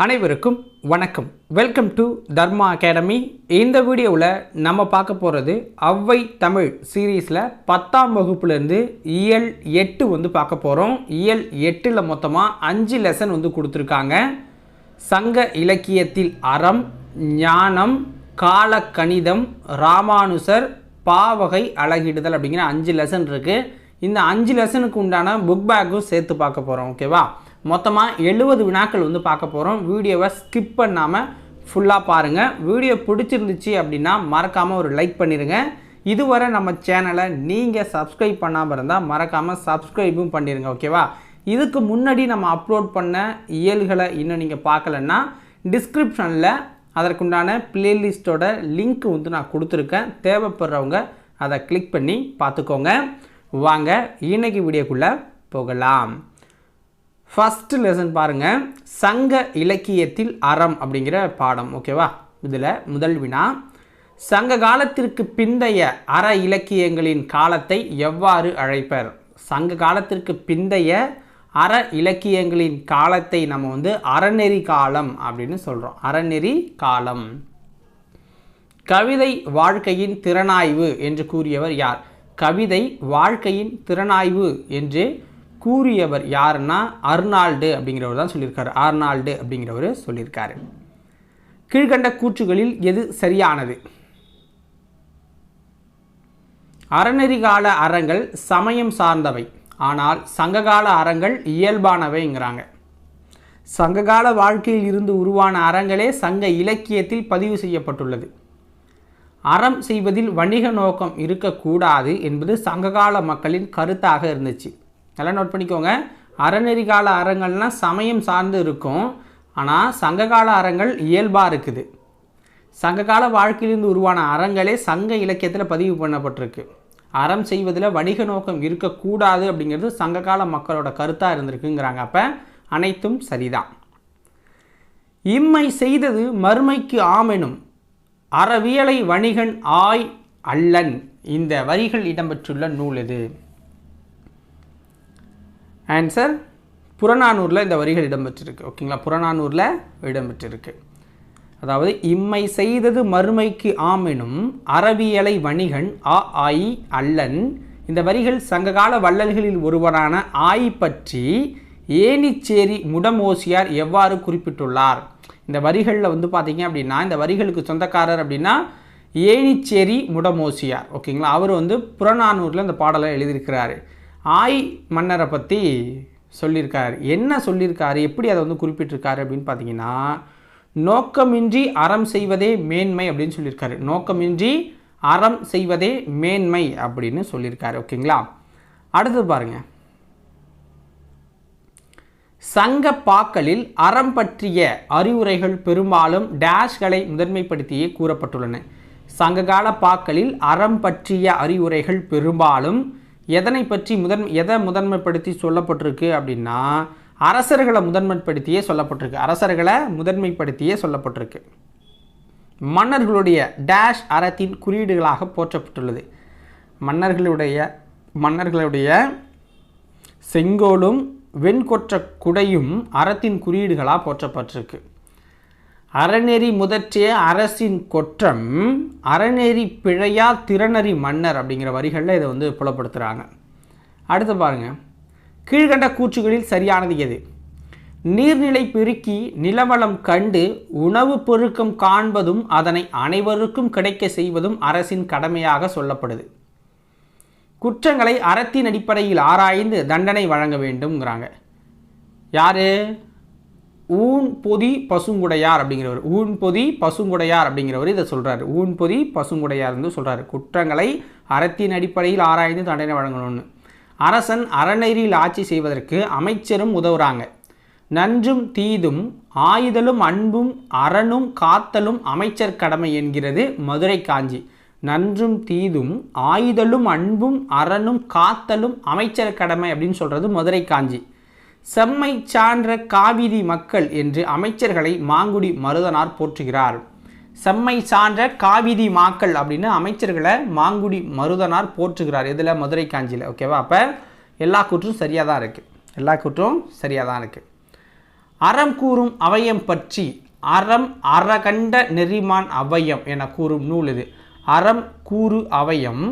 அனைவருக்கும் வணக்கம். Welcome to Dharma academy. இந்த வீடியோவில் நம்ம பார்க்க போகிறது ஔவை தமிழ் சீரீஸில் 10ஆம் வகுப்புலேருந்து இயல் 8 பார்க்க போகிறோம். இயல் 8ல் மொத்தமாக 5 லெசன் கொடுத்துருக்காங்க. சங்க இலக்கியத்தில் அறம், ஞானம், காலக்கணிதம், ராமானுசர், பாவகை அழகிடுதல் அப்படிங்கிற 5 லெசன் இருக்குது. இந்த 5 லெசனுக்கு உண்டான புக் பேக்கும் சேர்த்து பார்க்க போகிறோம். ஓகேவா? மொத்தமாக 70 வினாக்கள் பார்க்க போகிறோம். வீடியோவை ஸ்கிப் பண்ணாமல் ஃபுல்லாக பாருங்கள். வீடியோ பிடிச்சிருந்துச்சு அப்படின்னா மறக்காமல் ஒரு லைக் பண்ணிடுங்க. இதுவரை நம்ம சேனலை நீங்கள் சப்ஸ்கிரைப் பண்ணாமல் இருந்தால் மறக்காமல் சப்ஸ்கிரைபும் பண்ணிடுங்க. ஓகேவா? இதுக்கு முன்னாடி நம்ம அப்லோட் பண்ண இயல்களை இன்னும் நீங்கள் பார்க்கலன்னா டிஸ்கிரிப்ஷனில் அதற்குண்டான பிளேலிஸ்ட்டோட லிங்க் நான் கொடுத்துருக்கேன். தேவைப்படுறவங்க அதை கிளிக் பண்ணி பார்த்துக்கோங்க. வாங்க இன்றைக்கி வீடியோக்குள்ளே போகலாம். ஃபஸ்ட்டு லெசன் பாருங்கள், சங்க இலக்கியத்தில் அறம் அப்படிங்கிற பாடம். ஓகேவா? இதில் முதல் வினா, சங்க காலத்திற்கு பிந்தைய அற இலக்கியங்களின் காலத்தை எவ்வாறு அழைப்பர்? சங்க காலத்திற்கு பிந்தைய அற இலக்கியங்களின் காலத்தை நம்ம அறநெறி காலம் அப்படின்னு சொல்கிறோம். அறநெறி காலம். கவிதை வாழ்க்கையின் திறனாய்வு என்று கூறியவர் யார்? கவிதை வாழ்க்கையின் திறனாய்வு என்று கூறியவர் யாருன்னா அர்னால்டு அப்படிங்கிறவர் தான் சொல்லியிருக்காரு. ஆர்னால்டு அப்படிங்கிறவர் சொல்லியிருக்காரு. கீழ்கண்ட கூற்றுகளில் எது சரியானது? அறநெறிகால அறங்கள் சமயம் சார்ந்தவை, ஆனால் சங்ககால அறங்கள் இயல்பானவைங்கிறாங்க. சங்ககால வாழ்க்கையில் இருந்து உருவான அறங்களே சங்க இலக்கியத்தில் பதிவு செய்யப்பட்டுள்ளது. அறம் செய்வதில் வணிக நோக்கம் இருக்கக்கூடாது என்பது சங்ககால மக்களின் கருத்தாக இருந்துச்சு. நல்லா நோட் பண்ணிக்கோங்க. அறநெறிகால அறங்கள்னால் சமயம் சார்ந்து இருக்கும், ஆனால் சங்ககால அறங்கள் இயல்பாக இருக்குது. சங்ககால வாழ்க்கையிலிருந்து உருவான அறங்களே சங்க இலக்கியத்தில் பதிவு பண்ணப்பட்டிருக்கு. அறம் செய்வதில் வணிக நோக்கம் இருக்கக்கூடாது அப்படிங்கிறது சங்ககால மக்களோட கருத்தாக இருந்திருக்குங்கிறாங்க. அப்போ அனைத்தும் சரிதான். இம்மை செய்தது மறுமைக்கு ஆமெனும் அறவியலை வணிகன் ஆய் அல்லன். இந்த வரிகள் இடம்பெற்றுள்ள நூல் எது? ஆன்சர் புறநானூரில் இந்த வரிகள் இடம்பெற்றிருக்கு. ஓகேங்களா? புறநானூரில் இடம்பெற்றிருக்கு. அதாவது இம்மை செய்தது மறுமைக்கு ஆமெனும் அறவியலை வணிகன் ஆய் அல்லன். இந்த வரிகள் சங்ககால வள்ளல்களில் ஒருவரான ஆய் பற்றி ஏனிச்சேரி முடமோசியார் எவ்வாறு குறிப்பிட்டுள்ளார்? இந்த வரிகளில் பார்த்தீங்க அப்படின்னா இந்த வரிகளுக்கு சொந்தக்காரர் அப்படின்னா ஏனிச்சேரி முடமோசியார். ஓகேங்களா? அவர் புறநானூரில் இந்த பாடலை எழுதியிருக்கிறாரு. ஆய் மன்னரை பற்றி சொல்லியிருக்காரு. என்ன சொல்லியிருக்காரு, எப்படி அதை குறிப்பிட்டிருக்காரு அப்படின்னு பார்த்தீங்கன்னா, நோக்கமின்றி அறம் செய்வதே மேன்மை அப்படின்னு சொல்லியிருக்காரு. நோக்கமின்றி அறம் செய்வதே மேன்மை அப்படின்னு சொல்லியிருக்காரு. ஓகேங்களா? அடுத்து பாருங்க, சங்க பாக்களில் அறம் பற்றிய அறிவுரைகள் பெரும்பாலும் டேஷ்களை முதன்மைப்படுத்தியே கூறப்பட்டுள்ளன. சங்ககால பாக்களில் அறம் பற்றிய அறிவுரைகள் பெரும்பாலும் எதனை பற்றி எதை முதன்மைப்படுத்தி சொல்லப்பட்டிருக்கு அப்படின்னா அரசர்களை முதன்மைப்படுத்தியே சொல்லப்பட்டிருக்கு. அரசர்களை முதன்மைப்படுத்தியே சொல்லப்பட்டிருக்கு. மன்னர்களுடைய டேஷ் அறத்தின் குறியீடுகளாக போற்றப்பட்டுள்ளது. மன்னர்களுடைய செங்கோலும் வெண்கொற்ற குடையும் அறத்தின் குறியீடுகளாக போற்றப்பட்டிருக்கு. அறநெறி முதற்றிய அரசின் கொற்றம் அறநெறி பிழையா திறனறி மன்னர் அப்படிங்கிற வரிகளில் இதை புலப்படுத்துகிறாங்க. அடுத்து பாருங்கள், கீழ்கண்ட கூற்றுகளில் சரியானது எது? நீர்நிலை பெருக்கி நிலவளம் கண்டு உணவு பெருக்கம் காண்பதும் அதனை அனைவருக்கும் கிடைக்க செய்வதும் அரசின் கடமையாக சொல்லப்படுது. குற்றங்களை அறத்தின் அடிப்படையில் ஆராய்ந்து தண்டனை வழங்க வேண்டும்ங்கிறாங்க. யார்? ஊன்பொதி பசுங்குடையார் அப்படிங்கிறவர். ஊன்பொதி பசுங்குடையார் அப்படிங்கிறவர் இதை சொல்கிறார். ஊன்பொதி பசுங்குடையார் சொல்கிறார். குற்றங்களை அறத்தின் அடிப்படையில் ஆராய்ந்து தண்டனை வழங்கணும்னு. அரசன் அறநெறியில் ஆட்சி செய்வதற்கு அமைச்சரும் உதவுறாங்க. நன்றும் தீதும் ஆயுதலும் அன்பும் அறனும் காத்தலும் அமைச்சர் கடமை என்கிறது மதுரை காஞ்சி. நன்றும் தீதும் ஆயுதலும் அன்பும் அறனும் காத்தலும் அமைச்சர் கடமை அப்படின்னு சொல்கிறது மதுரை காஞ்சி. செம்மை சான்ற காவிதி மக்கள் என்று அமைச்சர்களை மாங்குடி மருதனார் போற்றுகிறார். செம்மை சான்ற காவிதி மக்கள் அப்படின்னு அமைச்சர்களை மாங்குடி மருதனார் போற்றுகிறார். இதில் மதுரை காஞ்சியில். ஓகேவா? அப்போ எல்லா கூற்றும் சரியாக தான் இருக்குது. அறம் கூறும் அவையம் பற்றி அறம் அறகண்ட நெறிமான் அவையம் என கூறும் நூல் இது. அறம் கூறு அவையம்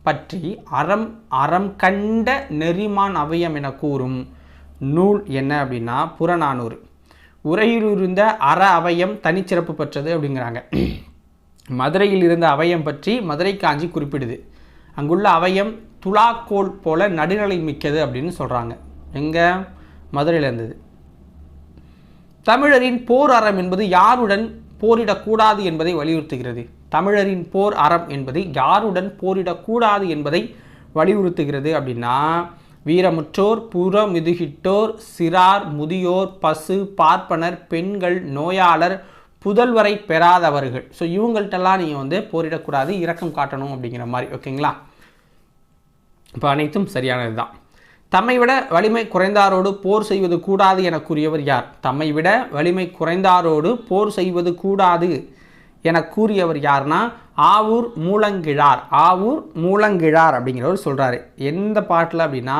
பற்றி அறம் அறம் கண்ட நெறிமான் அவையம் என கூறும் நூல் என்ன அப்படின்னா புறநானூறு. உரையில் இருந்த அற அவையம் தனிச்சிறப்பு பெற்றது அப்படிங்கிறாங்க. மதுரையில் இருந்த அவையம் பற்றி மதுரை காஞ்சி குறிப்பிடுது. அங்குள்ள அவையம் துலாக்கோல் போல நடுநிலை மிக்கது அப்படின்னு சொல்கிறாங்க. எங்கே? மதுரையில் இருந்தது. தமிழரின் போர் அறம் என்பது யாருடன் போரிடக்கூடாது என்பதை வலியுறுத்துகிறது. தமிழரின் போர் அறம் என்பது யாருடன் போரிடக்கூடாது என்பதை வலியுறுத்துகிறது அப்படின்னா வீரமுற்றோர், புறமுதுகிட்டோர், சிறார், முதியோர், பசு, பார்ப்பனர், பெண்கள், நோயாளர், புதல்வரை பெறாதவர்கள். ஸோ இவங்கள்ட்டெல்லாம் நீங்கள் போரிடக்கூடாது, இரக்கம் காட்டணும் அப்படிங்கிற மாதிரி. ஓகேங்களா? இப்போ அனைத்தும் சரியானது தான். தம்மை விட வலிமை குறைந்தாரோடு போர் செய்வது கூடாது என கூறியவர் யார்? தம்மை விட வலிமை குறைந்தாரோடு போர் செய்வது கூடாது என கூறியவர் யார்னா ஆவூர் மூலங்கிழார். ஆவூர் மூலங்கிழார் அப்படிங்கிறவர் சொல்கிறாரு. எந்த பாட்டில் அப்படின்னா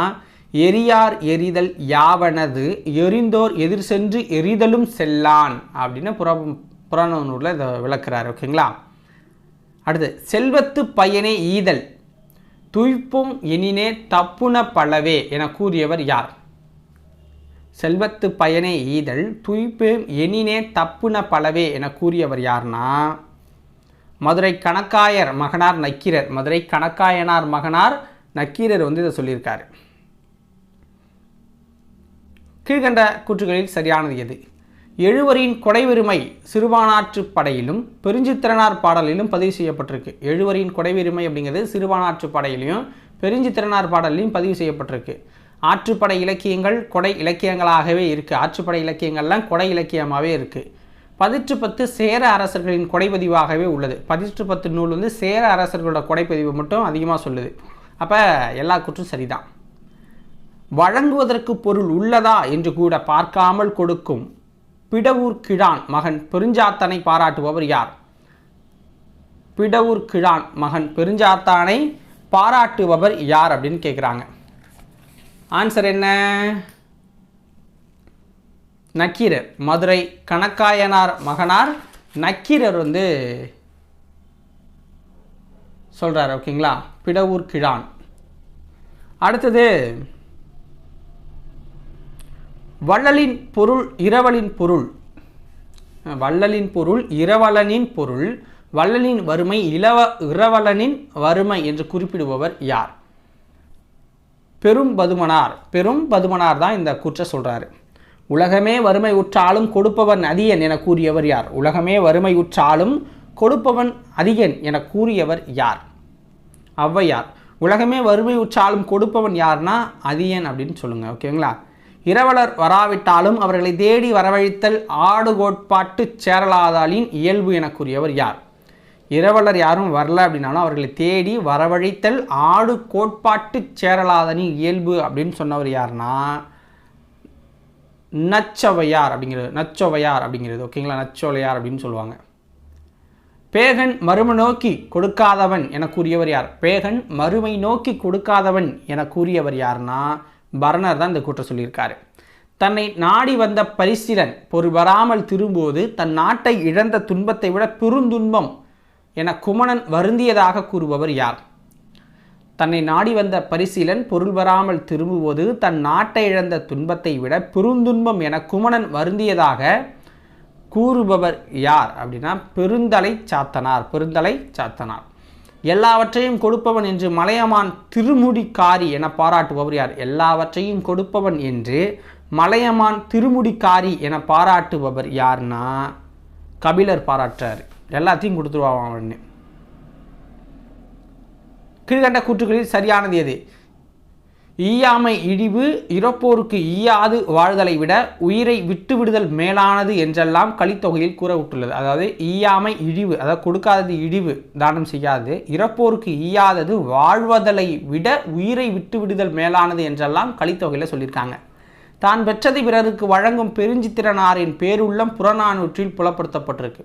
எரியார் எரிதல் யாவனது எரிந்தோர் எதிர் சென்று எரிதலும் செல்லான் அப்படின்னு புறநானூரில் இதை விளக்குறாரு. ஓகேங்களா? அடுத்து செல்வத்து பயனே ஈதல் துய்ப்பும் எனினே தப்புன பலவே என கூறியவர் யார்? செல்வத்து பயனே ஈதல் துய்ப்பும் எனினே தப்புன பலவே என கூறியவர் யார்னா மதுரை கணக்காயர் மகனார் நக்கீரர். மதுரை கணக்காயனார் மகனார் நக்கீரர் இதை சொல்லியிருக்காரு. கீழ்கண்ட கூற்றுகளில் சரியானது எது? எழுவரின் கொடைவெருமை சிறுபானாற்று படையிலும் பெருஞ்சித்திரனார் பாடலிலும் பதிவு செய்யப்பட்டிருக்கு. எழுவரின் கொடைவெருமை அப்படிங்கிறது சிறுபானாற்று படையிலையும் பெருஞ்சித்திரனார் பாடலிலும் பதிவு செய்யப்பட்டிருக்கு. ஆற்றுப்படை இலக்கியங்கள் கொடை இலக்கியங்களாகவே இருக்குது. ஆற்றுப்படை இலக்கியங்கள்லாம் கொடை இலக்கியமாகவே இருக்குது. 10 சேர அரசர்களின் கொடைப்பதிவாகவே உள்ளது. 10 நூல் சேர அரசர்களோட கொடைப்பதிவு மட்டும் அதிகமாக சொல்லுது. அப்போ எல்லா கூற்றும் சரிதான். வழங்குவதற்கு பொருள் உள்ளதா என்று கூட பார்க்காமல் கொடுக்கும் பிடவூர் கிழான் மகன் பெருஞ்சாத்தனை பாராட்டுபவர் யார்? பிடவூர் கிழான் மகன் பெருஞ்சாத்தானை பாராட்டுபவர் யார் அப்படின்னு கேட்குறாங்க. ஆன்சர் என்ன? நக்கீரர். மதுரை கணக்காயனார் மகனார் நக்கீரர் சொல்கிறார். ஓகேங்களா? பிடவூர் கிழான். அடுத்தது வள்ளலின் பொருள் இரவலின் பொருள். வள்ளலின் பொருள் இரவலனின் பொருள் வள்ளலின் வறுமை இரவலனின் வறுமை என்று குறிப்பிடுபவர் யார்? பெரும்பதுமனார். பெரும்பதுமனார் தான் இந்த கூற்றை சொல்கிறாரு. உலகமே வறுமை உற்றாலும் கொடுப்பவன் அதியன் என கூறியவர் யார்? உலகமே வறுமை உற்றாலும் கொடுப்பவன் அதியன் என கூறியவர் யார்? ஔவையார். உலகமே வறுமை உற்றாலும் கொடுப்பவன் யார்னா அதியன் அப்படின்னு சொல்லுங்கள். ஓகேங்களா? இரவலர் வராவிட்டாலும் அவர்களை தேடி வரவழைத்தல் ஆடு கோட்பாட்டு சேரலாதாலின் இயல்பு என கூறியவர் யார்? இரவலர் யாரும் வரல அப்படின்னாலும் அவர்களை தேடி வரவழைத்தல் ஆடு கோட்பாட்டு சேரலாதனின் இயல்பு அப்படின்னு சொன்னவர் யார்னா நச்சவையார் அப்படிங்கிறது. ஓகேங்களா? நச்சோலையார் அப்படின்னு சொல்லுவாங்க. பேகன் மறுமை நோக்கி கொடுக்காதவன் என கூறியவர் யார்? பேகன் மறுமை நோக்கி கொடுக்காதவன் என கூறியவர் யார்னா பரணர் தான் இந்த கூற்றை சொல்லியிருக்காரு. தன்னை நாடி வந்த பரிசிலன் பொருள் வராமல் திரும்புவது தன் நாட்டை இழந்த துன்பத்தை விட பெருந்துன்பம் என குமணன் வருந்தியதாக கூறுபவர் யார்? தன்னை நாடி வந்த பரிசீலன் பொருள் வராமல் திரும்புவது தன் நாட்டை இழந்த துன்பத்தை விட பெருந்துன்பம் என குமணன் வருந்தியதாக கூறுபவர் யார் அப்படின்னா பெருந்தலை சாத்தனார். எல்லாவற்றையும் கொடுப்பவன் என்று மலையமான் திருமுடிக்காரி என பாராட்டுபவர் யார்? எல்லாவற்றையும் கொடுப்பவன் என்று மலையமான் திருமுடிக்காரி என பாராட்டுபவர் யார்னா கபிலர் பாராட்டுறாரு. எல்லாத்தையும் கொடுத்துருவான் அவன்னு. கீழ்கண்ட கூற்றுகளில் சரியானது எது? ஈயாமை இழிவு இறப்போருக்கு ஈயாது வாழ்தலை விட உயிரை விட்டு விடுதல் மேலானது என்றெல்லாம் கலித்தொகையில் கூறப்பட்டுள்ளது. அதாவது ஈயாமை இழிவு, அதாவது கொடுக்காதது இழிவு, தானம் செய்யாது, இறப்போருக்கு ஈயாதது வாழ்வதலை விட உயிரை விட்டு விடுதல் மேலானது என்றெல்லாம் கலித்தொகையில் சொல்லியிருக்காங்க. தான் பெற்றதை பிறருக்கு வழங்கும் பெருஞ்சித்திரனாரின் பேருள்ளம் புறநானூற்றில் புலப்படுத்தப்பட்டிருக்கு.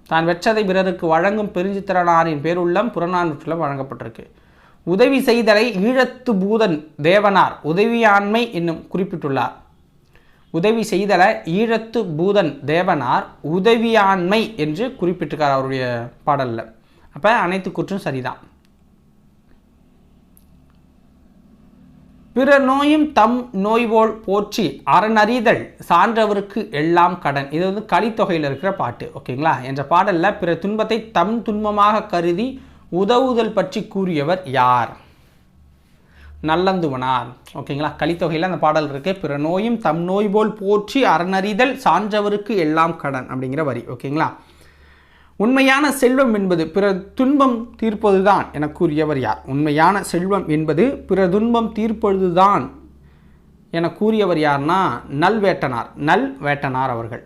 தான் வெற்றதை பிறருக்கு வழங்கும் பெருஞ்சித்திரனாரின் பேருள்ளம் புறநானூற்றில் வழங்கப்பட்டிருக்கு. உதவி செய்தலை ஈழத்து பூதன் தேவனார் உதவியாண்மை என்னும் குறிப்பிட்டுள்ளார். உதவி செய்தலை ஈழத்து பூதன் தேவனார் உதவியாண்மை என்று குறிப்பிட்டிருக்கார் அவருடைய பாடலில். அப்போ அனைத்து கூற்றும் சரிதான். பிற நோயும் தம் நோய்வோல் போற்றி அறனறிதல் சான்றவருக்கு எல்லாம் கடன். இது வந்து கலித்தொகையில் இருக்கிற பாட்டு, ஓகேங்களா? என்ற பாடலில் பிற துன்பத்தை தம் துன்பமாக கருதி உதவுதல் பற்றி கூறியவர் யார்? நல்லந்துவனார், ஓகேங்களா? கலித்தொகையில் அந்த பாடல் இருக்குது. பிற நோயும் தம் நோய் போல் போற்றி அறனறிதல் சான்றவருக்கு எல்லாம் கடன் அப்படிங்கிற வரி, ஓகேங்களா? உண்மையான செல்வம் என்பது பிற துன்பம் தீர்ப்பதுதான் என கூறியவர் யார்? உண்மையான செல்வம் என்பது பிற துன்பம் தீர்ப்பதுதான் என கூறியவர் யார்னா நல்வேட்டனார் அவர்கள்.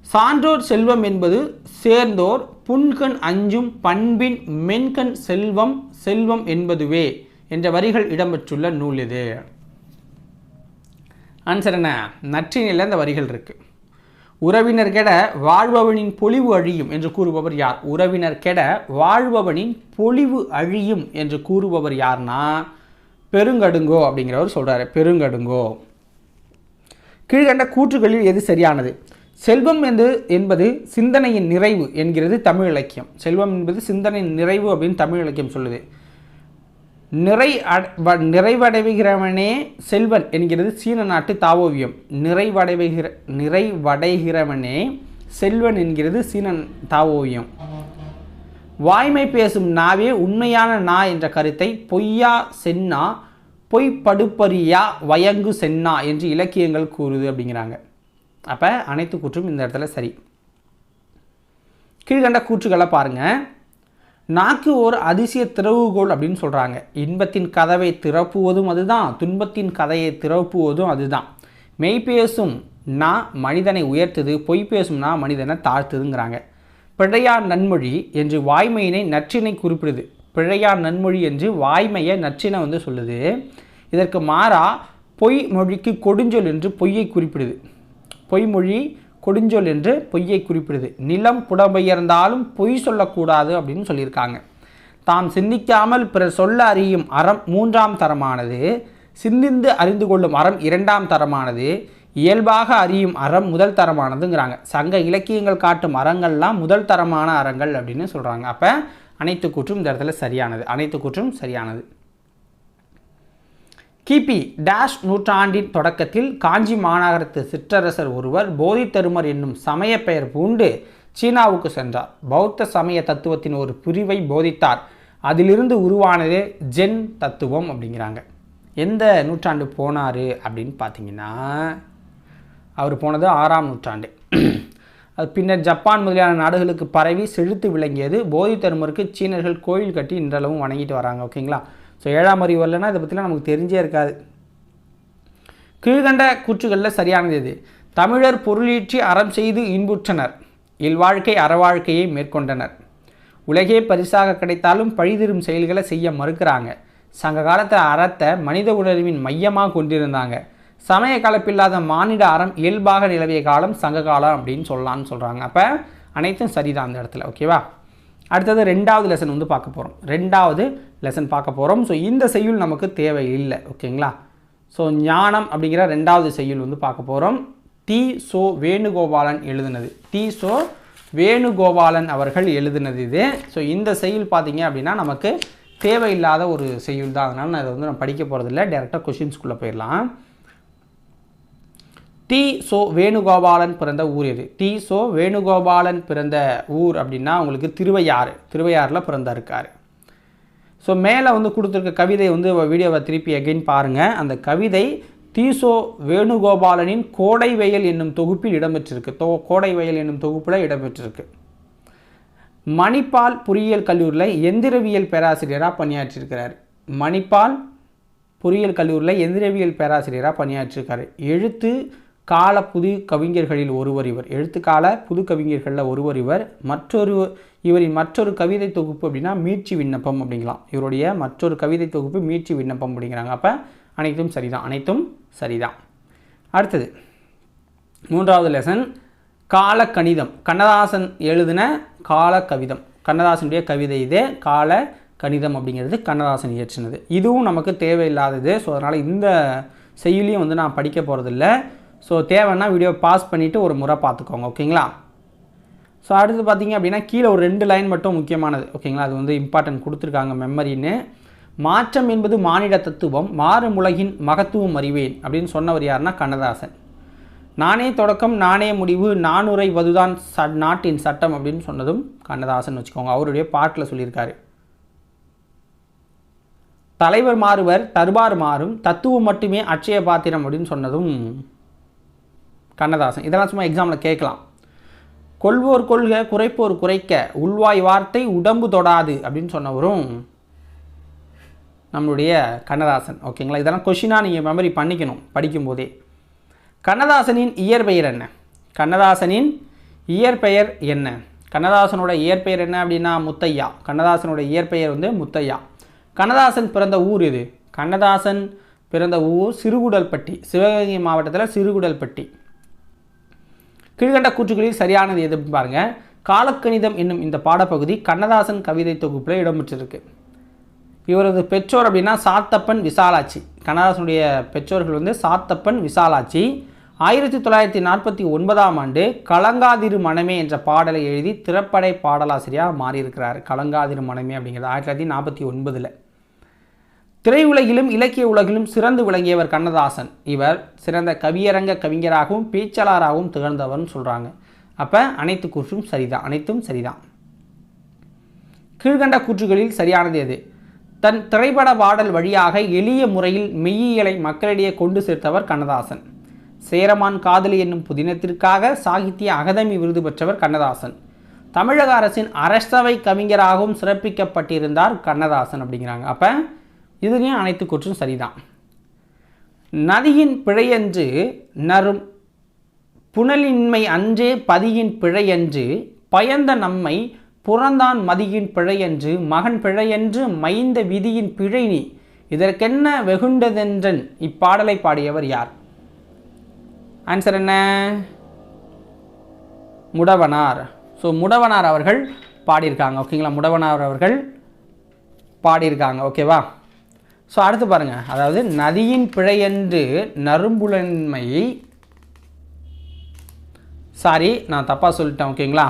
சான்றோர் செல்வம் என்பது சேர்ந்தோர் புன்கண் அஞ்சும் பண்பின் மென்கண் செல்வம் என்பதுவே என்ற வரிகள் இடம்பெற்றுள்ள நூல் இது. ஆன்சர் என்ன? நற்றினில் இந்த வரிகள் இருக்கு. உறவினர் கெட வாழ்பவனின் பொலிவு அழியும் என்று கூறுபவர் யார்? உறவினர் கெட வாழ்பவனின் பொலிவு அழியும் என்று கூறுபவர் யார்னா பெருங்கடுங்கோ அப்படிங்கிறவர் சொல்றாரு. பெருங்கடுங்கோ. கீழ்கண்ட கூற்றுகளில் எது சரியானது? செல்வம் என்பது சிந்தனையின் நிறைவு என்கிறது தமிழ் இலக்கியம். செல்வம் என்பது சிந்தனையின் நிறைவு அப்படின்னு தமிழ் இலக்கியம் சொல்லுது. நிறைவடைகிறவனே செல்வன் என்கிறது சீன நாட்டு தாவோவியம். நிறைவடைகிறவனே செல்வன் என்கிறது சீன தாவோவியம். வாய்மை பேசும் நாவே உண்மையான நா என்ற கருத்தை பொய்யா சென்னா பொய்ப்படுப்பரியா வயங்கு சென்னா என்று இலக்கியங்கள் கூறுது அப்படிங்கிறாங்க. அப்போ அனைத்து கூற்றும் இந்த இடத்துல சரி. கீழ்கண்ட கூற்றுகளை பாருங்கள். நாக்கு ஒரு அதிசய திறவுகோல் அப்படின்னு சொல்கிறாங்க. இன்பத்தின் கதவை திறப்புவதும் அதுதான், துன்பத்தின் கதையை திறப்புவதும் அதுதான். மெய் பேசும் நா மனிதனை உயர்த்துது, பொய் பேசும் நா மனிதனை தாழ்த்துதுங்கிறாங்க. பிழையார் நன்மொழி என்று வாய்மையினை நற்றினை குறிப்பிடுது. பிழையார் நன்மொழி என்று வாய்மையை நற்றினை வந்து சொல்லுது. இதற்கு மாறா பொய் மொழிக்கு கொடுஞ்சொல் என்று பொய்யை குறிப்பிடுது. பொய்மொழி கொடுஞ்சொல் என்று பொய்யை குறிப்பிடுது. நிலம் புடம்பெயர்ந்தாலும் பொய் சொல்லக்கூடாது அப்படின்னு சொல்லியிருக்காங்க. தாம் சிந்திக்காமல் பிறர் சொல்ல அறியும் அறம் 3ஆம் தரமானது, சிந்திந்து அறிந்து கொள்ளும் அறம் 2ஆம் தரமானது, இயல்பாக அறியும் அறம் 1 தரமானதுங்கிறாங்க. சங்க இலக்கியங்கள் காட்டும் அறங்கள்லாம் 1 தரமான அறங்கள் அப்படின்னு சொல்கிறாங்க. அப்போ அனைத்து கூற்றும் இந்த இடத்துல சரியானது. அனைத்து கூற்றும் சரியானது. கிபி டேஷ் நூற்றாண்டின் தொடக்கத்தில் காஞ்சி மாநகரத்து சிற்றரசர் ஒருவர் போதித்தருமர் என்னும் சமய பெயர் பூண்டு சீனாவுக்கு சென்றார். பௌத்த சமய தத்துவத்தின் ஒரு பிரிவை போதித்தார். அதிலிருந்து உருவானதே ஜென் தத்துவம் அப்படிங்கிறாங்க. எந்த நூற்றாண்டு போனார் அப்படின்னு பார்த்தீங்கன்னா, அவர் போனது 6ஆம் நூற்றாண்டு. அது பின்னர் ஜப்பான் முதலியான நாடுகளுக்கு பரவி செழித்து விளங்கியது. போதித்தருமருக்கு சீனர்கள் கோயில் கட்டி இன்றளவும் வணங்கிட்டு வராங்க, ஓகேங்களா? ஸோ 7ஆம் அறிவு வரலன்னா இதை பற்றிலாம் நமக்கு தெரிஞ்சே இருக்காது. கீழ்கண்ட கூற்றுகளில் சரியானது எது? தமிழர் பொருளீற்றி அறம் செய்து இன்புற்றனர், இல்வாழ்க்கை அறவாழ்க்கையை மேற்கொண்டனர். உலகே பரிசாக கிடைத்தாலும் பழிதரும் செயல்களை செய்ய மறுக்கிறாங்க. சங்க காலத்தில் அறத்தை மனித உணர்வின் மையமாக கொண்டிருந்தாங்க. சமய கலப்பில்லாத மானிட அறம் இயல்பாக நிலவிய காலம் சங்க காலம் அப்படின்னு சொல்லலான்னு சொல்கிறாங்க. அப்போ அனைத்தும் சரிதான் அந்த இடத்துல, ஓகேவா? அடுத்தது 2வது லெசன் வந்து பார்க்க போகிறோம். 2வது லெசன் பார்க்க போகிறோம். ஸோ இந்த செய்யுள் நமக்கு தேவையில்லை, ஓகேங்களா? ஸோ ஞானம் அப்படிங்கிற 2வது செய்யுள் வந்து பார்க்க போகிறோம். தி.சோ. வேணுகோபாலன் எழுதுனது. தி.சோ. வேணுகோபாலன் அவர்கள் எழுதுனது இது. ஸோ இந்த செய்யுள் பார்த்தீங்க அப்படின்னா நமக்கு தேவையில்லாத ஒரு செய்யுள் தான். அதனால் நான் இதை வந்து நான் படிக்க போகிறதில்ல, டேரெக்டாக கொஷின்ஸ்குள்ளே போயிடலாம். தி.சோ. வேணுகோபாலன் பிறந்த ஊர் எது? தி.சோ. வேணுகோபாலன் பிறந்த ஊர் அப்படின்னா உங்களுக்கு திருவையாறில் பிறந்திருக்காரு. ஸோ மேலே வந்து கொடுத்துருக்க கவிதை வந்து வீடியோவை திருப்பி அகைன் பாருங்கள். அந்த கவிதை தி.சோ. வேணுகோபாலனின் கோடை வயல் என்னும் தொகுப்பில் இடம்பெற்றிருக்கு. கோடை வயல் என்னும் தொகுப்பில் இடம்பெற்றிருக்கு. மணிப்பால் பொறியியல் கல்லூரியில் எந்திரவியல் பேராசிரியராக பணியாற்றியிருக்கிறார். மணிப்பால் பொறியியல் கல்லூரியில் எந்திரவியல் பேராசிரியராக பணியாற்றியிருக்காரு. எழுத்து கால புது கவிஞர்களில் ஒருவர் இவர். எழுத்துக்கால புது கவிஞர்களில் ஒருவர் இவர். இவரின் மற்றொரு கவிதை தொகுப்பு அப்படின்னா மீட்சி விண்ணப்பம் அப்படிங்கலாம். இவருடைய மற்றொரு கவிதை தொகுப்பு மீட்சி விண்ணப்பம் அப்படிங்கிறாங்க. அப்போ அனைத்தும் சரிதான். அடுத்தது 3வது லெசன் கால கணிதம். கண்ணதாசன் எழுதின கால கவிதம். கண்ணதாசனுடைய கவிதை இதே. கால கணிதம் அப்படிங்கிறது கண்ணதாசன் இயற்றினது. இதுவும் நமக்கு தேவையில்லாதது. ஸோ அதனால் இந்த செய்யுளியும் வந்து நான் படிக்க போகிறதில்ல. ஸோ தேவைன்னா வீடியோ பாஸ் பண்ணிவிட்டு ஒரு முறை பார்த்துக்கோங்க. ஓகேங்களா? ஸோ அடுத்து பார்த்திங்க அப்படின்னா கீழே ஒரு 2 லைன் மட்டும் முக்கியமானது. ஓகேங்களா? அது வந்து இம்பார்ட்டன்ட் கொடுத்துருக்காங்க மெமரின்னு. மாற்றம் என்பது மானிட தத்துவம், மாறும் உலகின் மகத்துவம் அறிவேன் அப்படின்னு சொன்னவர் யாருன்னா கண்ணதாசன். நானே தொடக்கம் நானே முடிவு நானுரை வதுதான் நாட்டின் சட்டம் அப்படின்னு சொன்னதும் கண்ணதாசன் வச்சுக்கோங்க. அவருடைய பாட்டில் சொல்லியிருக்காரு. தலைவர் மாறுவர் தர்பார் மாறும் தத்துவம் மட்டுமே அட்சய பாத்திரம் அப்படின்னு சொன்னதும் கண்ணதாசன். இதெல்லாம் சும்மா எக்ஸாமில் கேட்கலாம். கொள்வோர் கொள்க குறைப்போர் குறைக்க உள்வாய் வார்த்தை உடம்பு தொடாது அப்படின்னு சொன்னவரும் நம்மளுடைய கண்ணதாசன். ஓகேங்களா? இதெல்லாம் கொஷினாக நீங்கள் மெமரி பண்ணிக்கணும் படிக்கும்போதே. கண்ணதாசனின் இயற்பெயர் என்ன? கண்ணதாசனின் இயற்பெயர் என்ன? கண்ணதாசனோட இயற்பெயர் என்ன அப்படின்னா முத்தையா. கண்ணதாசனோட இயற்பெயர் வந்து முத்தையா. கண்ணதாசன் பிறந்த ஊர் எது? கண்ணதாசன் பிறந்த ஊர் சிறுகுடல்பட்டி, சிவகங்கை மாவட்டத்தில் சிறுகுடல்பட்டி. கீழ்கண்ட கூற்றுகளில் சரியானது எது பாருங்கள். காலக்கணிதம் என்னும் இந்த பாடப்பகுதி கண்ணதாசன் கவிதை தொகுப்பில் இடம்பெற்றிருக்கு. இவரது பெற்றோர் அப்படின்னா சாத்தப்பன் விசாலாட்சி. கண்ணதாசனுடைய பெற்றோர்கள் வந்து சாத்தப்பன் விசாலாட்சி. 1949ஆம் ஆண்டு கலங்காதிரு மனமே என்ற பாடலை எழுதி திரைப்பட பாடலாசிரியாக மாறியிருக்கிறார். கலங்காதிரு மனமே அப்படிங்கிறது 1949. திரையுலகிலும் இலக்கிய உலகிலும் சிறந்து விளங்கியவர் கண்ணதாசன். இவர் சிறந்த கவியரங்க கவிஞராகவும் பேச்சாளராகவும் திகழ்ந்தவர்னு சொல்கிறாங்க. அப்போ அனைத்து கூற்றும் சரிதான், அனைத்தும் சரிதான். கீழ்கண்ட கூற்றுகளில் சரியானது எது? தன் திரைப்பட பாடல் வழியாக எளிய முறையில் மெய்யியலை மக்களிடையே கொண்டு சேர்த்தவர் கண்ணதாசன். சேரமான் காதலி என்னும் புதினத்திற்காக சாகித்ய அகாதமி விருது பெற்றவர் கண்ணதாசன். தமிழக அரசின் அரசவை கவிஞராகவும் சிறப்பிக்கப்பட்டிருந்தார் கண்ணதாசன் அப்படிங்கிறாங்க. அப்போ இதுலேயும் அனைத்து கூற்றும் சரிதான். நதியின் பிழையன்று நரும் புனலின்மை அன்றே பதியின் பிழையன்று பயந்த நம்மை புறந்தான் மதியின் பிழையன்று மகன் பிழையன்று மைந்த விதியின் பிழை நீ இதற்கென்ன வெகுண்டதென்றன் இப்பாடலை பாடியவர் யார்? ஆன்சர் என்ன? முடவனார். ஸோ முடவனார் அவர்கள் பாடியிருக்காங்க. ஓகேங்களா? முடவனார் அவர்கள் பாடியிருக்காங்க. ஓகேவா? ஸோ அடுத்து பாருங்கள். அதாவது நதியின் பிழையன்று நரும்புலன்மை, சாரி நான் தப்பாக சொல்லிட்டேன். ஓகேங்களா?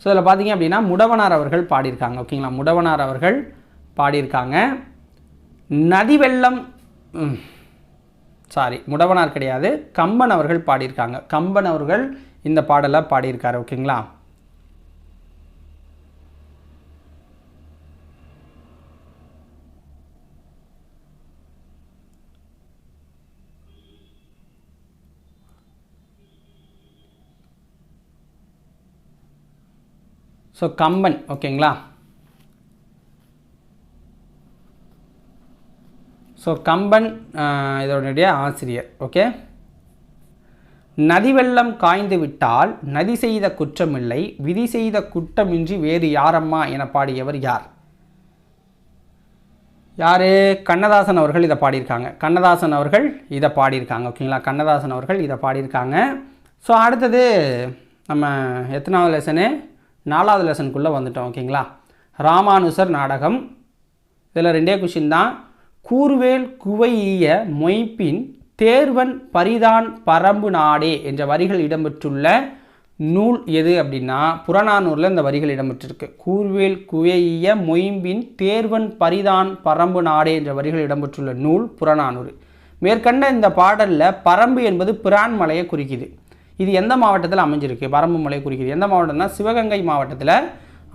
ஸோ இதில் பார்த்தீங்க அப்படின்னா முடவனார் அவர்கள் பாடியிருக்காங்க. ஓகேங்களா? முடவனார் அவர்கள் பாடியிருக்காங்க. நதி வெள்ளம், சாரி முடவனார் கிடையாது, கம்பன் அவர்கள் பாடியிருக்காங்க. கம்பன் அவர்கள் இந்த பாடலை பாடியிருக்காரு. ஓகேங்களா? ஸோ கம்பன். ஓகேங்களா? ஸோ கம்பன் இதனுடைய ஆசிரியர். ஓகே. நதி வெள்ளம் காய்ந்து விட்டால் நதி செய்த குற்றமில்லை, விதி செய்த குற்றமின்றி வேறு யாரம்மா என பாடியவர் யார்? யார்? கண்ணதாசன் அவர்கள் இதை பாடியிருக்காங்க. கண்ணதாசன் அவர்கள் இதை பாடியிருக்காங்க. ஓகேங்களா? கண்ணதாசன் அவர்கள் இதை பாடியிருக்காங்க. ஸோ அடுத்தது நம்ம எத்தனாவது லெசனு? 4வது லெசனுக்குள்ளே வந்துட்டோம். ஓகேங்களா? ராமானுசர் நாடகம். இதில் 2 கொஷின் தான். கூர்வேல் குவையிய மொய்ப்பின் தேர்வன் பரிதான் பரம்பு நாடே என்ற வரிகள் இடம்பெற்றுள்ள நூல் எது அப்படின்னா புறநானூரில் இந்த வரிகள் இடம்பெற்றிருக்கு. கூர்வேல் குவையிய மொய்ம்பின் தேர்வன் பரிதான் பரம்பு நாடே என்ற வரிகள் இடம்பெற்றுள்ள நூல் புறநானூறு. மேற்கண்ட இந்த பாடலில் பரம்பு என்பது பிரான்மலையை குறிக்குது. இது எந்த மாவட்டத்தில் அமைஞ்சிருக்கு? பரம்பு மலை குறிக்குது. எந்த மாவட்டம்னா சிவகங்கை மாவட்டத்தில்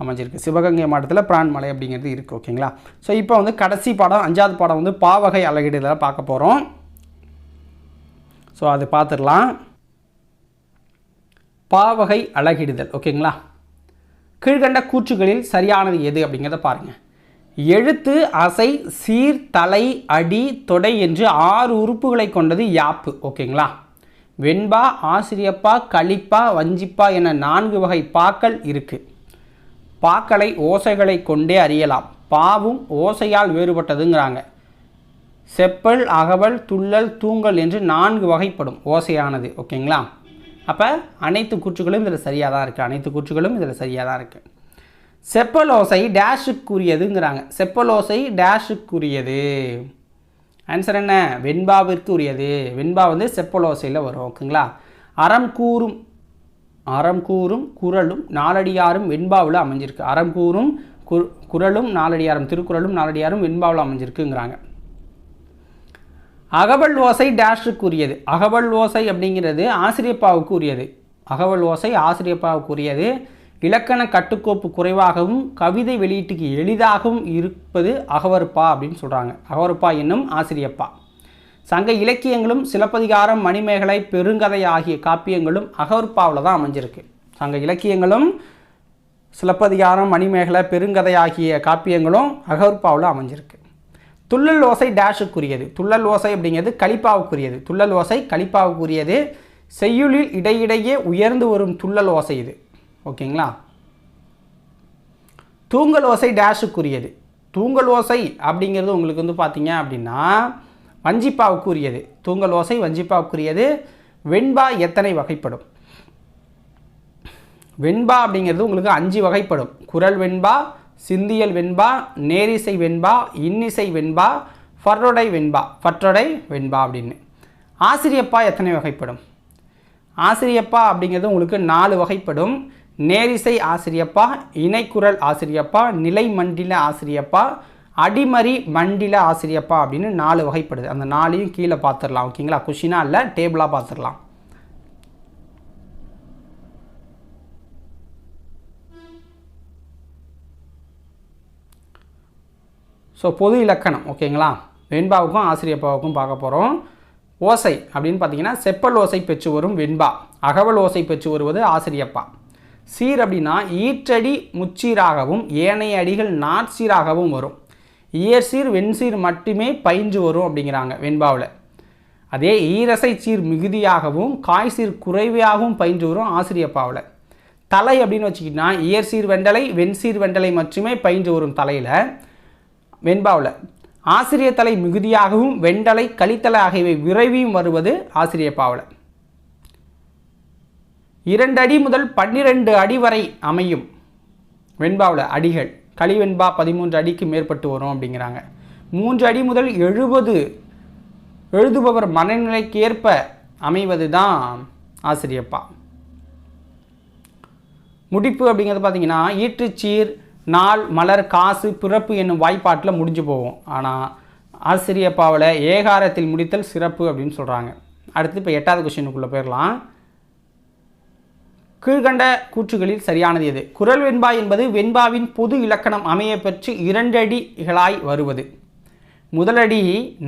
அமைஞ்சிருக்கு. சிவகங்கை மாவட்டத்தில் பிரான்மலை அப்படிங்கிறது இருக்குது. ஓகேங்களா? ஸோ இப்போ வந்து கடைசி பாடம் 5வது பாடம் வந்து பாவகை அலகிடுதலை பார்க்க போகிறோம். ஸோ அது பார்த்துடலாம். பாவகை அலகிடுதல். ஓகேங்களா? கீழ்கண்ட கூற்றுகளில் சரியானது எது அப்படிங்கிறத பாருங்கள். எழுத்து, அசை, சீர், தலை, அடி, தொடை என்று 6 உறுப்புகளை கொண்டது யாப்பு. ஓகேங்களா? வெண்பா, ஆசிரியப்பா, களிப்பா, வஞ்சிப்பா என 4 வகை பாக்கள் இருக்குது. பாக்களை ஓசைகளை கொண்டே அறியலாம். பாவும் ஓசையால் வேறுபட்டதுங்கிறாங்க. செப்பல், அகவல், துள்ளல், தூங்கல் என்று 4 வகைப்படும் ஓசையானது. ஓகேங்களா? அப்போ அனைத்து கூற்றுகளும் இதில் சரியாக தான் இருக்குது. அனைத்து கூற்றுகளும் இதில் சரியாக தான் இருக்குது. செப்பலோசை டேஷுக்குரியதுங்கிறாங்க. செப்பலோசை டேஷுக்குரியது. ஆன்சர் என்ன? வெண்பாவிற்கு உரியது. வெண்பா வந்து செப்பலோசையில் வரும். ஓகேங்களா? அறம் கூறும் குறளும் நாலடியாரும் வெண்பாவில் அமைஞ்சிருக்கு. அறம் கூறும் குறளும் நாலடியாரும், திருக்குறளும் நாலடியாரும் வெண்பாவில் அமைஞ்சிருக்குங்கிறாங்க. அகவல் ஓசை டேஷுக்குரியது. அகவல் ஓசை அப்படிங்கிறது ஆசிரியப்பாவுக்கு உரியது. அகவல் ஓசை ஆசிரியப்பாவுக்கு உரியது. இலக்கண கட்டுக்கோப்பு குறைவாகவும் கவிதை வெளியீட்டுக்கு எளிதாகவும் இருப்பது அகவற்பா அப்படின்னு சொல்கிறாங்க. அகவற்பா என்னும் ஆசிரியப்பா. சங்க இலக்கியங்களும் சிலப்பதிகாரம், மணிமேகலை, பெருங்கதை ஆகிய காப்பியங்களும் அகவற்பாவில் தான் அமைஞ்சிருக்கு. சங்க இலக்கியங்களும் சிலப்பதிகாரம், மணிமேகலை, பெருங்கதை ஆகிய காப்பியங்களும் அகவற்பாவில் அமைஞ்சிருக்கு. துள்ளல் ஓசை டேஷுக்குரியது. துள்ளல் ஓசை அப்படிங்கிறது கலிப்பாவுக்குரியது. துள்ளல் ஓசை கலிப்பாவுக்குரியது. செய்யுளில் இடையிடையே உயர்ந்து வரும் துள்ளல் ஓசை இது. ஓகேங்களா? தூங்கல் ஓசை டேஷுக்குரியது. தூங்கல் ஓசை அப்படிங்கிறது உங்களுக்கு வந்து பார்த்தீங்க அப்படின்னா வஞ்சிப்பாவுக்குரியது. தூங்கல் ஓசை வஞ்சிப்பாவுக்குரியது. வெண்பா எத்தனை வகைப்படும்? வெண்பா அப்படிங்கிறது உங்களுக்கு 5 வகைப்படும். குறள் வெண்பா, சிந்தியல் வெண்பா, நேரிசை வெண்பா, இன்னிசை வெண்பா, ஃபற்றொடை வெண்பா அப்படின்னு. ஆசிரியப்பா எத்தனை வகைப்படும்? ஆசிரியப்பா அப்படிங்கிறது உங்களுக்கு 4 வகைப்படும். நேரிசை ஆசிரியப்பா, இணைக்குறள் ஆசிரியப்பா, நிலை மண்டில ஆசிரியப்பா, அடிமறி மண்டில ஆசிரியப்பா அப்படின்னு 4 வகைப்படுது. அந்த 4ஐயும் கீழே பார்த்துடலாம். ஓகேங்களா? கொஷினாக இல்லை, டேபிளாக பார்த்துடலாம். ஸோ பொது இலக்கணம். ஓகேங்களா? வெண்பாவுக்கும் ஆசிரியப்பாவுக்கும் பார்க்க போகிறோம். ஓசை அப்படின்னு பார்த்தீங்கன்னா செப்பல் ஓசை பெற்று வரும் வெண்பா. அகவல் ஓசை பெற்று வருவது ஆசிரியப்பா. சீர் அப்படின்னா ஈற்றடி முச்சீராகவும் ஏனைய அடிகள் நாற்சீராகவும் வரும். இயற்சீர் வெண்சீர் மட்டுமே பயின்று வரும் அப்படிங்கிறாங்க வெண்பாவில். அதே ஈரசை சீர் மிகுதியாகவும் காய்சீர் குறைவாகவும் பயின்று வரும் ஆசிரியப்பாவில். தலை அப்படின்னு வச்சுக்கிட்டா இயற்சீர் வெண்டலை வெண்சீர் வெண்டலை மட்டுமே பயின்று வரும் தலையில் வெண்பாவில். ஆசிரிய தலை மிகுதியாகவும் வெண்டலை கலித்தலை ஆகியவை விரைவியும் வருவது ஆசிரியப்பாவில். 2 அடி முதல் 12 அடி வரை அமையும் வெண்பாவில் அடிகள். களிவெண்பா 13 அடிக்கு மேற்பட்டு வரும் அப்படிங்கிறாங்க. 3 அடி முதல் 70 எழுதுபவர் மனநிலைக்கு ஏற்ப அமைவது தான் ஆசிரியப்பா. முடிப்பு அப்படிங்கிறது பார்த்தீங்கன்னா ஈற்றுச்சீர், நாள், மலர், காசு, பிறப்பு என்னும் வாய்ப்பாட்டில் முடிஞ்சு போகும். ஆனால் ஆசிரியப்பாவில் ஏகாரத்தில் முடித்தல் சிறப்பு அப்படின்னு சொல்கிறாங்க. அடுத்து இப்போ 8வது கொஸ்டினுக்குள்ளே போயிடலாம். கீழ்கண்ட கூற்றுகளில் சரியானது எது? குறள் வெண்பா என்பது வெண்பாவின் பொது இலக்கணம் அமைய பெற்று 2 அடிகளாய் வருவது. முதலடி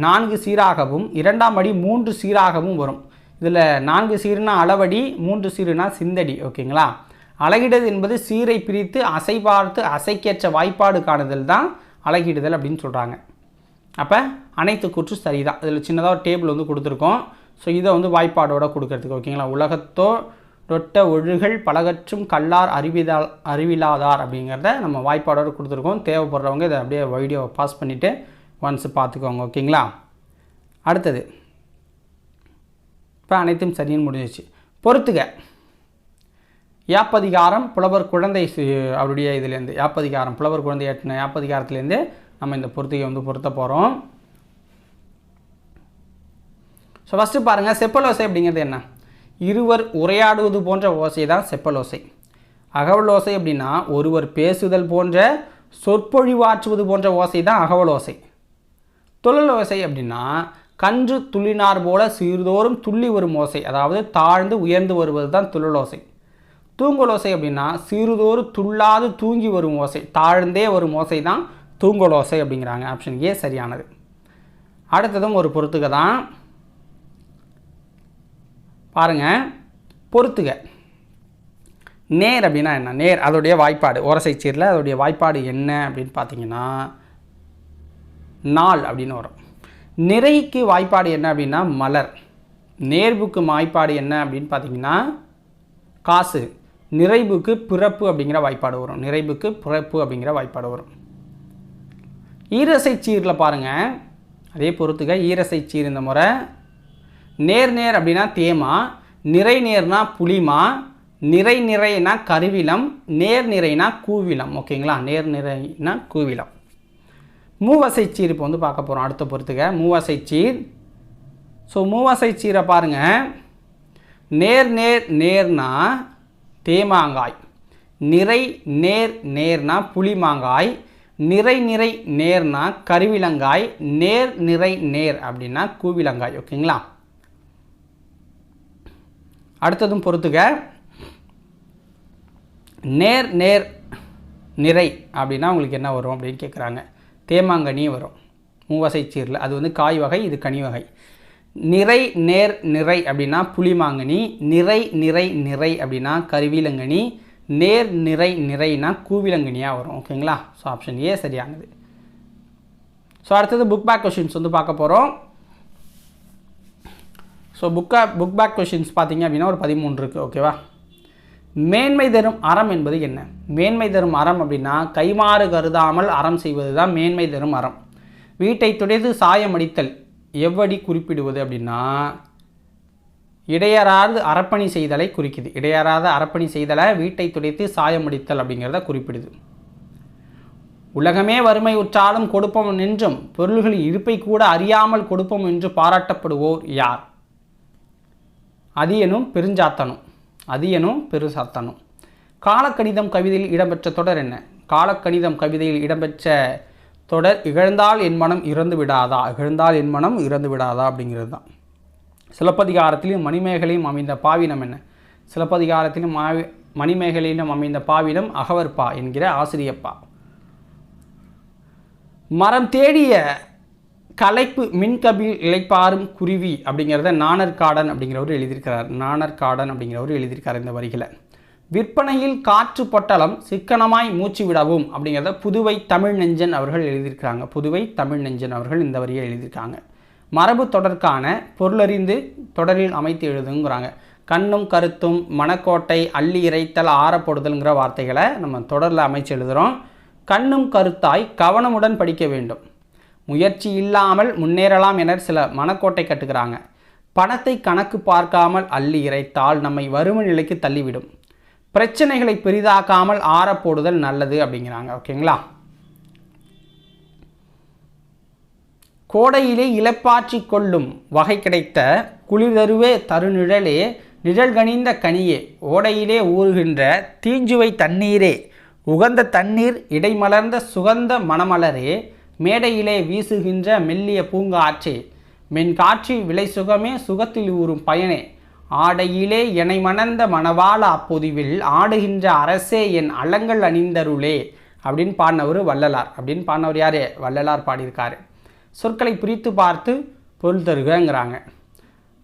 4 சீராகவும் 2ஆம் அடி 3 சீராகவும் வரும். இதில் 4 சீர்னா அளவடி, 3 சீருனா சிந்தடி. ஓகேங்களா? அலகிடுதல் என்பது சீரை பிரித்து அசை பார்த்து அசைக்கேற்ற வாய்ப்பாடு காணுதல் தான் அலகிடுதல் அப்படின்னு சொல்கிறாங்க. அப்போ அனைத்து கூற்று சரிதான். இதில் சின்னதாக ஒரு டேபிள் வந்து கொடுத்துருக்கோம். ஸோ இதை வந்து வாய்ப்பாடோடு கொடுக்கறதுக்கு. ஓகேங்களா? உலகத்தோ ரொட்ட ஒழுகல் பலகற்றும் கல்லார் அறிவிலாதார் அப்படிங்கிறத நம்ம வாய்ப்பாடோடு கொடுத்துருக்கோம். தேவைப்படுறவங்க இதை அப்படியே வீடியோவை பாஸ் பண்ணிவிட்டு ஒன்ஸ் பார்த்துக்கோங்க. ஓகேங்களா? அடுத்தது இப்போ அனைத்தும் சரின்னு முடிஞ்சிச்சு. பொறுத்துக. யாப்பதிகாரம் புலவர் குழந்தை அவருடைய இதுலேருந்து யாப்பதிகாரம் புலவர் குழந்தை ஏற்றின யாப்பதிகாரத்துலேருந்து நம்ம இந்த பொறுத்துகை வந்து பொருத்த போகிறோம். ஸோ ஃபஸ்ட்டு பாருங்கள், செப்பலோசை அப்படிங்கிறது என்ன? இருவர் உரையாடுவது போன்ற ஓசை தான் செப்பலோசை. அகவல் ஓசை அப்படின்னா ஒருவர் பேசுதல் போன்ற சொற்பொழிவாற்றுவது போன்ற ஓசை தான் அகவல் ஓசை. துள்ளல் ஓசை அப்படின்னா கன்று துள்ளினார் போல சீர்தோறும் துள்ளி வரும் ஓசை, அதாவது தாழ்ந்து உயர்ந்து வருவது தான் துள்ளல் ஓசை. தூங்கல் ஓசை அப்படின்னா சீர்தோறும் துள்ளாது தூங்கி வரும் ஓசை, தாழ்ந்தே வரும் ஓசை தான் தூங்கல் ஓசை அப்படிங்கிறாங்க. ஆப்ஷன் ஏ சரியானது. அடுத்ததும் ஒரு பொறுத்துக தான். பாருங்கள், பொறுத்துக. நேர் அப்படின்னா என்ன? நேர் அதோடைய வாய்ப்பாடு ஓரசை சீரில் அதோடைய வாய்ப்பாடு என்ன அப்படின்னு பார்த்தீங்கன்னா நாள் அப்படின்னு வரும். நிறைக்கு வாய்ப்பாடு என்ன அப்படின்னா மலர். நேர்வுக்கு வாய்ப்பாடு என்ன அப்படின்னு பார்த்தீங்கன்னா காசு. நிறைவுக்கு பிறப்பு அப்படிங்கிற வாய்ப்பாடு வரும். நிறைவுக்கு பிறப்பு அப்படிங்கிற வாய்ப்பாடு வரும். ஈரசை சீரில் பாருங்கள், அதே பொறுத்துக. ஈரசை சீர் இந்த முறை நேர் நேர் அப்படின்னா தேமா, நிறை நேர்னா புளிமா, நிறை நிறைனா கருவிலம், நேர் நிறைனா கூவிலம். ஓகேங்களா, நேர் நிறைனா கூவிலம். மூவசைச்சீர் இப்போ வந்து பார்க்க போகிறோம். அடுத்த பொறுத்துக்க மூவசைச்சீர். ஸோ மூவசைச்சீரை பாருங்கள். நேர் நேர் நேர்னா தேமாங்காய், நிறை நேர் நேர்னா புளிமாங்காய், நிறை நிறை நேர்னா கருவிலங்காய், நேர் நிறை நேர் அப்படின்னா கூவிலங்காய். ஓகேங்களா, அடுத்ததும் பொறுத்துக்க. நேர் நேர் நிறை அப்படின்னா உங்களுக்கு என்ன வரும் அப்படின்னு கேட்குறாங்க. தேமாங்கனி வரும் மூவசைச்சீரில். அது வந்து காய் வகை, இது கனி வகை. நிறை நேர் நிறை அப்படின்னா புளிமாங்கனி, நிறை நிறை நிறை அப்படின்னா கருவிலங்கனி, நேர் நிறை நிறைனா கூவிலங்கனியாக வரும். ஓகேங்களா, ஸோ ஆப்ஷன் ஏ சரியானது. ஸோ அடுத்தது புக் பேக் கொஷின்ஸ் வந்து பார்க்க போகிறோம். ஸோ புக் பேக் கொஷின்ஸ் பார்த்தீங்க அப்படின்னா ஒரு 13 இருக்குது. ஓகேவா, மேன்மை தரும் அறம் என்பது என்ன? மேன்மை தரும் அறம் அப்படின்னா கைமாறு கருதாமல் அறம் செய்வது தான் மேன்மை தரும் அறம். வீட்டை துடைத்து சாயம் அடித்தல் எவ்வடி குறிப்பிடுவது அப்படின்னா இடையறாது அறப்பணி செய்தலை குறிக்குது. இடையறாத அறப்பணி செய்தலை வீட்டை துடைத்து சாயம் அடித்தல் அப்படிங்கிறத குறிப்பிடுது. உலகமே வறுமை உற்றாலும் கொடுப்போம் என்றும் பொருள்களின் இருப்பை கூட அறியாமல் கொடுப்போம் என்று பாராட்டப்படுவோர் யார்? அதியனும் பெருஞ்சாத்தனும். அதியனும் பெருசாத்தனும். காலக்கணிதம் கவிதையில் இடம்பெற்ற தொடர் என்ன? காலக்கணிதம் கவிதையில் இடம்பெற்ற தொடர் இகழ்ந்தால் என் மனம் இறந்து விடாதா. இகழ்ந்தால் என் மனம் இறந்து விடாதா அப்படிங்கிறது தான். சிலப்பதிகாரத்திலும் மணிமேகலையும் அமைந்த பாவினம் என்ன? சிலப்பதிகாரத்திலும் மணிமேகலையிலும் அமைந்த பாவினம் அகவற்பா என்கிற ஆசிரியப்பா. மரம் தேடிய கலைப்பு மின்கபில் இளைப்பாறும் குருவி அப்படிங்கிறத நாணர்காடன் அப்படிங்கிறவர் எழுதியிருக்கிறார். நாணர்காடன் அப்படிங்கிறவர் எழுதியிருக்கார் இந்த வரிகளை. விற்பனையில் காற்று பொட்டலம் சிக்கனமாய் மூச்சு விடவும் அப்படிங்கிறத புதுவை தமிழ் நெஞ்சன் அவர்கள் எழுதியிருக்கிறாங்க. புதுவை தமிழ் நெஞ்சன் அவர்கள் இந்த வரியை எழுதியிருக்காங்க. மரபு தொடர்கான பொருளறிந்து தொடரில் அமைத்து எழுதுங்கிறாங்க. கண்ணும் கருத்தும், மணக்கோட்டை, அள்ளி இறைத்தல், ஆறப்படுதல்ங்கிற வார்த்தைகளை நம்ம தொடரில் அமைச்சு எழுதுகிறோம். கண்ணும் கருத்தாய் கவனமுடன் படிக்க வேண்டும். முயற்சி இல்லாமல் முன்னேறலாம் என சில மனக்கோட்டை கட்டுக்கிறாங்க. பணத்தை கணக்கு பார்க்காமல் அள்ளி இறைத்தால் நம்மை வறுமை நிலைக்கு தள்ளிவிடும். பிரச்சனைகளை பெரிதாக்காமல் ஆறப்போடுதல் நல்லது அப்படிங்கிறாங்க. ஓகேங்களா, கோடையிலே இலப்பாற்றி கொள்ளும் வகை கிடைத்த குளிர்தருவே தருநிழலே நிழல் கனிந்த கனியே ஓடையிலே ஊறுகின்ற தீஞ்சுவை தண்ணீரே உகந்த தண்ணீர் இடைமலர்ந்த சுகந்த மணமலரே மேடையிலே வீசுகின்ற மெல்லிய பூங்காற்றே மென்காற்றி விலை சுகமே சுகத்தில் ஊறும் பயனே ஆடையிலே எனை மணந்த மணவாள அப்பொதிவில் ஆடுகின்ற அரசே என் அலங்கள் அணிந்தருளே அப்படின்னு பாடினவர் வள்ளலார். அப்படின்னு பாடினவர் யார்? வள்ளலார் பாடியிருக்காரு. சொற்களை பிரித்து பார்த்து பொருள் தருகங்கிறாங்க.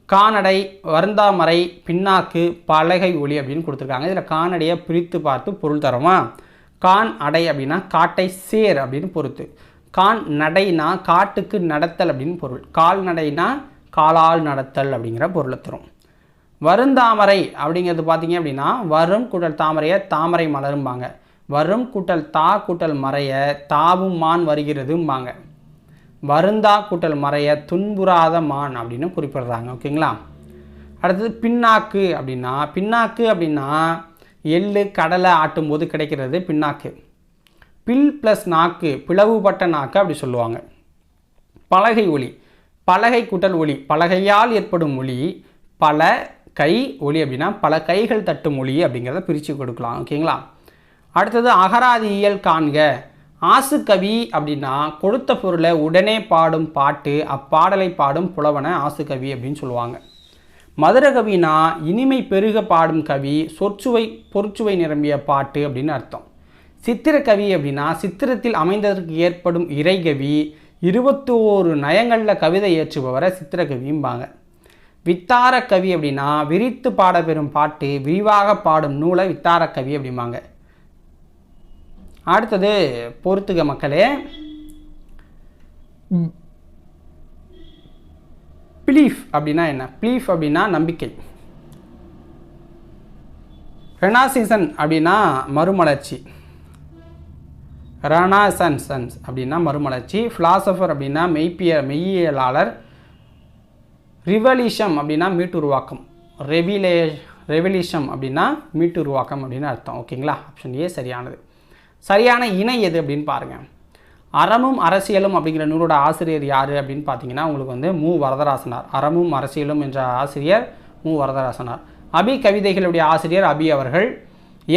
கானடை, வருந்தாமரை, பின்னாக்கு, பலகை ஒளி அப்படின்னு கொடுத்துருக்காங்க. இதில் கானடையை பிரித்து பார்த்து பொருள் தரோமா? கான் அடை அப்படின்னா காட்டை சேர் அப்படின்னு பொறுத்து. கான் நடைனா காட்டுக்கு நடத்தல் அப்படின்னு பொருள். கால்நடைனா காலால் நடத்தல் அப்படிங்கிற பொருளை தரும். வருந்தாமரை அப்படிங்கிறது பார்த்தீங்க அப்படின்னா வரும் கூட்டல் தாமரையை தாமரை மலரும்பாங்க. வரும் கூட்டல் தா கூட்டல் மறைய தாவும் மான் வருகிறதும்பாங்க. வருந்தா கூட்டல் மறைய துன்புறாத மான் அப்படின்னு குறிப்பிடுறாங்க. ஓகேங்களா, அடுத்தது பின்னாக்கு அப்படின்னா பின்னாக்கு அப்படின்னா எள்ளு கடலை ஆட்டும்போது கிடைக்கிறது பின்னாக்கு. பில் ப்ளஸ் நாக்கு பிளவுபட்ட நாக்கு அப்படி சொல்லுவாங்க. பலகை ஒளி, பலகை கூட்டல் ஒளி, பலகையால் ஏற்படும் ஒளி. பல கை ஒளி அப்படின்னா பல கைகள் தட்டும் ஒளி அப்படிங்கிறத பிரித்து கொடுக்கலாம். ஓகேங்களா, அடுத்தது அகராதியியல் காண்க. ஆசுகவி அப்படின்னா கொடுத்த பொருளை உடனே பாடும் பாட்டு, அப்பாடலை பாடும் புலவனை ஆசுகவி அப்படின்னு சொல்லுவாங்க. மதுரகவினா இனிமை பெருக பாடும் கவி, சொற்சுவை பொருட்சுவை நிரம்பிய பாட்டு அப்படின்னு அர்த்தம். சித்திரக்கவி அப்படின்னா சித்திரத்தில் அமைந்ததற்கு ஏற்படும் இறைகவி, 21 நயங்களில் கவிதை ஏற்றுபவரை சித்திரக்கவியும்பாங்க. வித்தார கவி அப்படின்னா விரித்து பாட பெறும் பாட்டு, விரிவாக பாடும் நூலை வித்தார கவி அப்படிம்பாங்க. அடுத்தது பொறுத்துக மக்களே. பிலீஃப் அப்படின்னா என்ன? பிலீஃப் அப்படின்னா நம்பிக்கை. ரெனாசிசன் அப்படின்னா மறுமலர்ச்சி. ரெனாசன்ஸ் அப்படின்னா மறுமலர்ச்சி. ஃபிலாசபர் அப்படின்னா மெய்யியலாளர். ரிவல்யூஷன் அப்படின்னா மீட்டுருவாக்கம். ரெவல்யூஷன் அப்படின்னா மீட்டுருவாக்கம் அப்படின்னு அர்த்தம். ஓகேங்களா, ஆப்ஷன் ஏ சரியானது. சரியான இணை எது அப்படின்னு பாருங்கள். அறமும் அரசியலும் அப்படிங்கிற நூலோட ஆசிரியர் யார் அப்படின்னு பார்த்தீங்கன்னா உங்களுக்கு வந்து மு வரதராசனார். அறமும் அரசியலும் என்ற ஆசிரியர் மு வரதராசனார். அபி கவிதைகளுடைய ஆசிரியர் அபி அவர்கள்.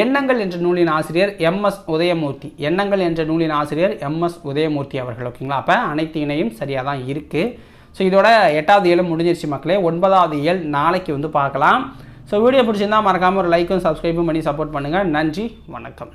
எண்ணங்கள் என்ற நூலின் ஆசிரியர் எம்எஸ் உதயமூர்த்தி. எண்ணங்கள் என்ற நூலின் ஆசிரியர் எம்எஸ் உதயமூர்த்தி அவர்கள். ஓகேங்களா, அப்போ அனைத்து இணையும் சரியாக தான் இருக்குது. ஸோ இதோட 8வது இயலும் முடிஞ்சிருச்சு மக்களே. 9வது இயல் நாளைக்கு வந்து பார்க்கலாம். ஸோ வீடியோ பிடிச்சிருந்தால் மறக்காமல் ஒரு லைக்கும் சப்ஸ்கிரைபும் பண்ணி சப்போர்ட் பண்ணுங்கள். நன்றி, வணக்கம்.